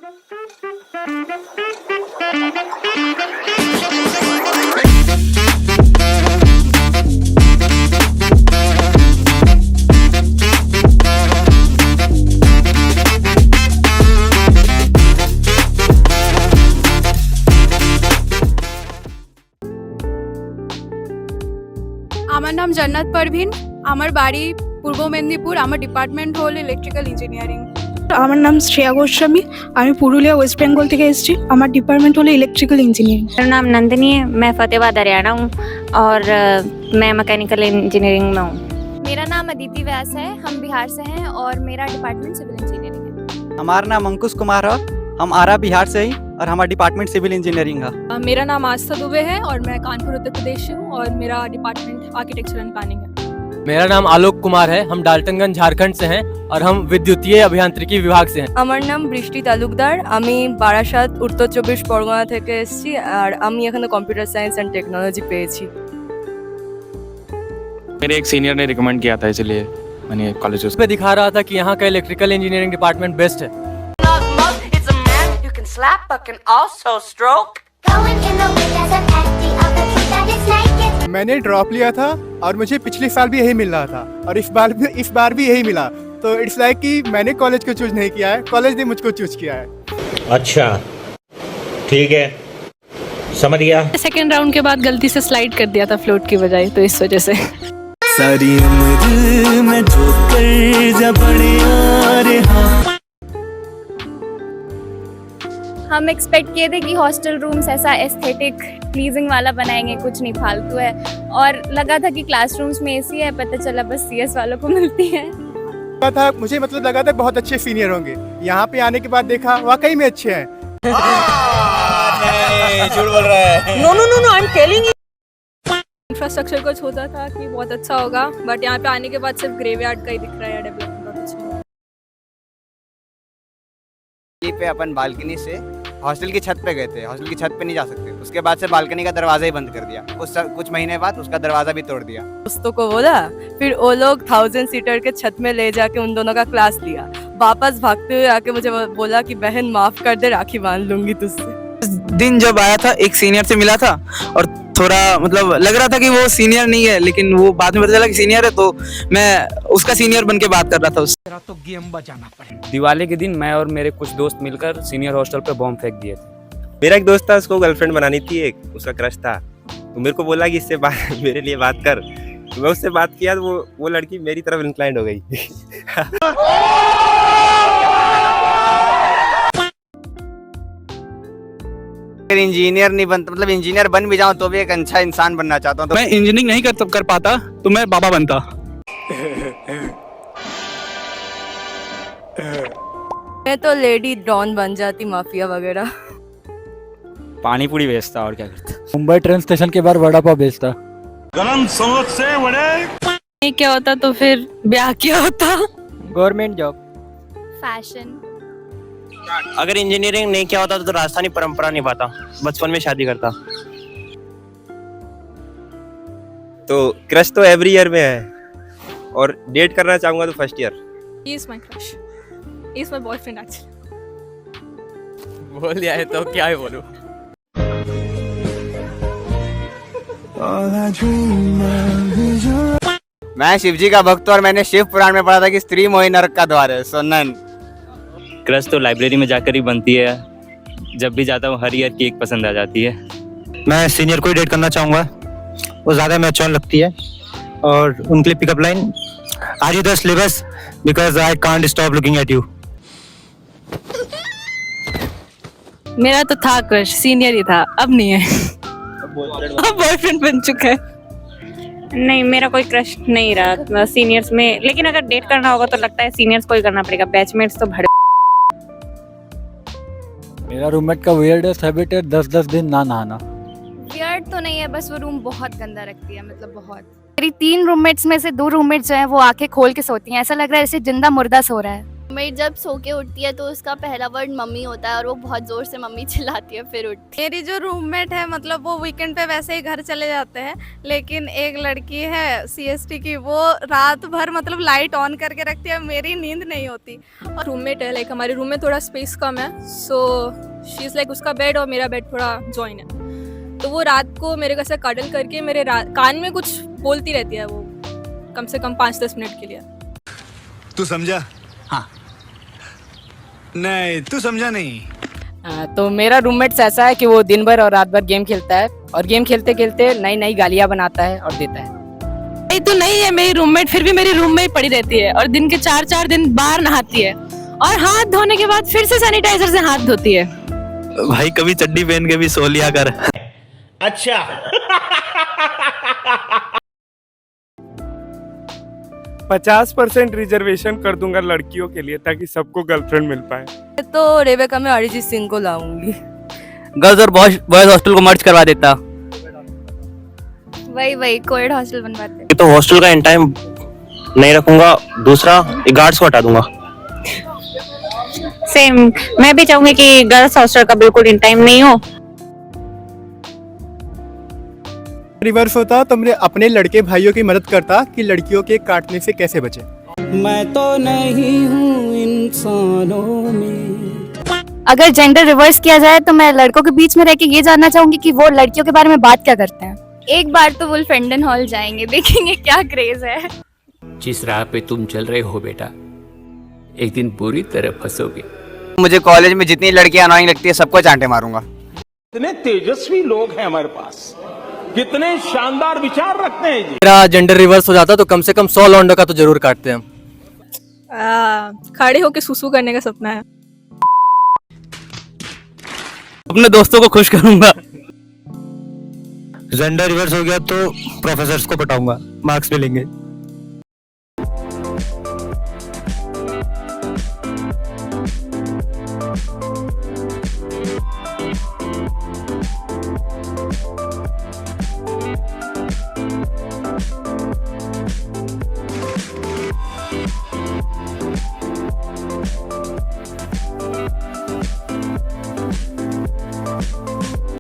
আমার নাম জান্নাত পারভিন, আমার বাড়ি পূর্ব মেদিনীপুর, আমার ডিপার্টমেন্ট হলো ইলেকট্রিক্যাল ইঞ্জিনিয়ারিং। আমার নাম শ্রেয়া গোস্বামী, আমি পুরুলিয়া ওয়েস্ট বেঙ্গল থেকে এসেছি। আমার ডিপার্টমেंट হলো इलेक्ट्रिकल इंजीनियरिंग। मेरा नाम नंदिनी है, मैं फतेहाबाद हरियाणा हूँ और मैं मैकेनिकल इंजीनियरिंग में हूँ। मेरा नाम अदिति व्यास है, हम बिहार से हैं और मेरा डिपार्टमेंट सिविल इंजीनियरिंग है। हमारा नाम अंकुश कुमार है, हम आरा बिहार से ही और हमारा डिपार्टमेंट सिविल इंजीनियरिंग है। मेरा नाम आस्था दुबे है और मैं कानपुर उत्तर प्रदेश से हूँ और मेरा डिपार्टमेंट आर्किटेक्चर एंड प्लानिंग है। मेरा नाम आलोक कुमार है, हम डाल्टनगंज झारखंड से हैं और हम विद्युतीय अभियांत्रिकी विभाग से हैं। আমার নাম বৃষ্টি তালুকদার, আমি বারাসাত উত্তর 24 পরগনা থেকে এসেছি আর আমি এখানে কম্পিউটার সায়েন্স এন্ড টেকনোলজি পেয়েছি। मेरे एक सीनियर ने रिकमेंड किया था, इसलिए मैंने कॉलेज उस पे दिखा रहा था कि यहाँ का इलेक्ट्रिकल इंजीनियरिंग डिपार्टमेंट बेस्ट है। मैंने ड्रॉप लिया था और मुझे पिछले साल भी यही मिल रहा था और इस बार भी यही मिला, तो इट्स लाइक कि मैंने कॉलेज को चूज नहीं किया है, कॉलेज ने मुझको चूज किया है। अच्छा ठीक है, समझ गया। सेकंड राउंड के बाद गलती से स्लाइड कर दिया था फ्लोट की बजाय, तो इस वजह से सारी उम्र में ठोकर जा पड़े यार। हम एक्सपेक्ट किए थे कि हॉस्टल रूम्स ऐसा एस्थेटिक प्लीजिंग वाला बनाएंगे, कुछ नहीं फालतू है, और लगा था कि क्लासरूम्स में एसी है, पता चला बस सीएस वालों को मिलती है। मुझे मतलब लगा था बहुत अच्छे सीनियर होंगे, यहाँ पे आने के बाद देखा वाकई में अच्छे हैं। झूठ बोल रहा है। No no no no, I am telling you. Infrastructure कुछ होता था कि बहुत अच्छा होगा, बट यहाँ पे आने के बाद सिर्फ ग्रेवयार्ड का ही दिख रहा है डेवलपमेंट का कुछ नहीं। पे अपन बालकनी से हॉस्टल की छत पे गए थे, हॉस्टल की छत पे नहीं जा सकते, उसके बाद से बालकनी का दरवाजा ही बंद कर दिया, कुछ महीने बाद उसका दरवाजा भी तोड़ दिया। दोस्तों को बोला, फिर वो लोग 1000 सीटर के छत में ले जाके उन दोनों का क्लास लिया, वापस भागते हुए आके मुझे बोला कि बहन माफ कर दे, राखी बांध लूंगी तुझसे। दिन जब आया था एक सीनियर से मिला था और थोड़ा मतलब लग रहा था कि वो सीनियर नहीं है, लेकिन वो बाद में पता चला कि सीनियर है, तो मैं उसका सीनियर बन के बात कर रहा था उससे। तो गेम बजाना पड़ेगा। दिवाली के दिन मैं और मेरे कुछ दोस्त मिलकर सीनियर हॉस्टल पे बॉम्ब फेंक दिए थे। मेरा एक दोस्त था, उसको गर्लफ्रेंड बनानी थी, एक उसका क्रश था, तो मेरे को बोला कि इससे बात मेरे लिए बात कर, तो मैं उससे बात किया तो वो लड़की मेरी तरफ इंक्लाइंड हो गई। इंजीनियर नहीं बनता, मतलब इंजीनियर बन भी जाऊं तो भी एक अच्छा इंसान बनना चाहता हूं, तो मैं इंजीनियरिंग नहीं कर पाता तो मैं बाबा बनता। मैं तो लेडी डॉन बन जाती, माफिया वगैरह। पानी पूरी बेचता और क्या करता। मुंबई ट्रेन स्टेशन के बाहर वड़ा पाव बेचता। गरम समझ से बड़े नहीं क्या होता तो फिर ब्याह क्या होता। Government job. फैशन। अगर इंजीनियरिंग नहीं किया होता तो राजस्थानी परंपरा निभाता, बचपन में शादी करता। तो क्रश तो एवरी ईयर में है और डेट करना चाहूंगा तो first year. He is my crush. He is my boyfriend actually. बोल दिया है तो क्या ही बोलूं। मैं शिव जी का भक्त हूं और मैंने शिव पुराण में पढ़ा था कि स्त्री मोही नरक का द्वार है, सो नन। क्रश तो लाइब्रेरी में जाकर ही बनती है, जब भी जाता हूँ हर ईयर की एक पसंद आ जाती है। मैं सीनियर को ही डेट करना चाहूंगा, वो ज्यादा मैच्योर लगती है और उनके लिए pickup line are you the syllabus because I can't stop looking at you. मेरा तो था क्रश, सीनियर ही था, अब नहीं है, अब बॉयफ्रेंड बन चुका है। नहीं, मेरा कोई क्रश नहीं रहा सीनियर्स में, लेकिन अगर डेट करना होगा तो लगता है सीनियर्स को ही करना पड़ेगा, बैचमेट्स तो भड़े। मेरा रूममेट का वियर्डेस्ट हैबिट है 10-10 दिन ना नहाना। वियर्ड तो नहीं है, बस वो रूम बहुत गंदा रखती है, मतलब बहुत। मेरी 3 रूममेट्स में से 2 रूममेट्स जो हैं वो आंखें खोल के सोती हैं, ऐसा लग रहा है जैसे जिंदा मुर्दा सो रहा है। रूममेट जब सो के उठती है तो उसका पहला वर्ड मम्मी होता है और वो बहुत ज़ोर से मम्मी चिल्लाती है फिर उठती मेरी जो रूममेट है मतलब वो वीकेंड पे वैसे ही घर चले जाते हैं, लेकिन एक लड़की है CST की, वो रात भर मतलब लाइट ऑन करके रखती है, मेरी नींद नहीं होती। रूममेट है, लाइक हमारे रूम में थोड़ा स्पेस कम है, सो शी इज़ लाइक उसका बेड और मेरा बेड थोड़ा जॉइन है, तो वो रात को मेरे को ऐसे कडल करके मेरे कान में कुछ बोलती रहती है, वो कम से कम 5-10 मिनट के लिए। तू समझा? हाँ नहीं तू समझा नहीं। तो मेरा रूममेट ऐसा है कि वो दिन भर और रात भर गेम खेलता है और गेम खेलते खेलते नई नई गालियाँ बनाता है और देता है। नहीं तो नहीं है मेरी रूममेट, फिर भी मेरी रूम में ही पड़ी रहती है और दिन के 4-4 दिन बाहर नहाती है और हाथ धोने के बाद फिर से सैनिटाइजर से हाथ धोती है। भाई कभी चड्डी पहन के भी सो लिया कर। अच्छा 50% रिजर्वेशन कर दूंगा लड़कियों के लिए ताकि सबको गर्लफ्रेंड मिल पाए। तो रेबेका में अरिजीत सिंह को लाऊंगी। गर्ल्स और बॉयज हॉस्टल को मर्ज करवा देता। वही कोएड हॉस्टल बनवाते हैं। तो हॉस्टल का इन टाइम नहीं रखूंगा, दूसरा गार्ड्स को हटा दूंगा। सेम, मैं भी चाहूंगी कि गर्ल्स हॉस्टल का बिल्कुल इन टाइम नहीं हो। रिवर्स होता तो मैं अपने लड़के भाइयों की मदद करता कि लड़कियों के काटने से कैसे बचे। मैं तो नहीं हूँ इंसानों में। अगर जेंडर रिवर्स किया जाए तो मैं लड़कों के बीच में रह के ये जानना चाहूंगी कि वो लड़कियों के बारे में बात क्या करते हैं। एक बार तो वुल्फेंडन हॉल जाएंगे, देखेंगे क्या क्रेज है। जिस राह पे तुम चल रहे हो बेटा, एक दिन पूरी तरह फंसोगे। मुझे कॉलेज में जितनी लड़कियां अनोइंग लगती है सबको चांटे मारूंगा। कितने तेजस्वी लोग हैं हमारे पास, कितने शानदार विचार रखते हैं जी। मेरा जेंडर रिवर्स हो जाता तो कम से कम 100 लौंडों का तो जरूर काटते हम। खड़े होके सुसु करने का सपना है। अपने दोस्तों को खुश करूंगा। जेंडर रिवर्स हो गया तो प्रोफेसर्स को पटाऊंगा, मार्क्स मिलेंगे।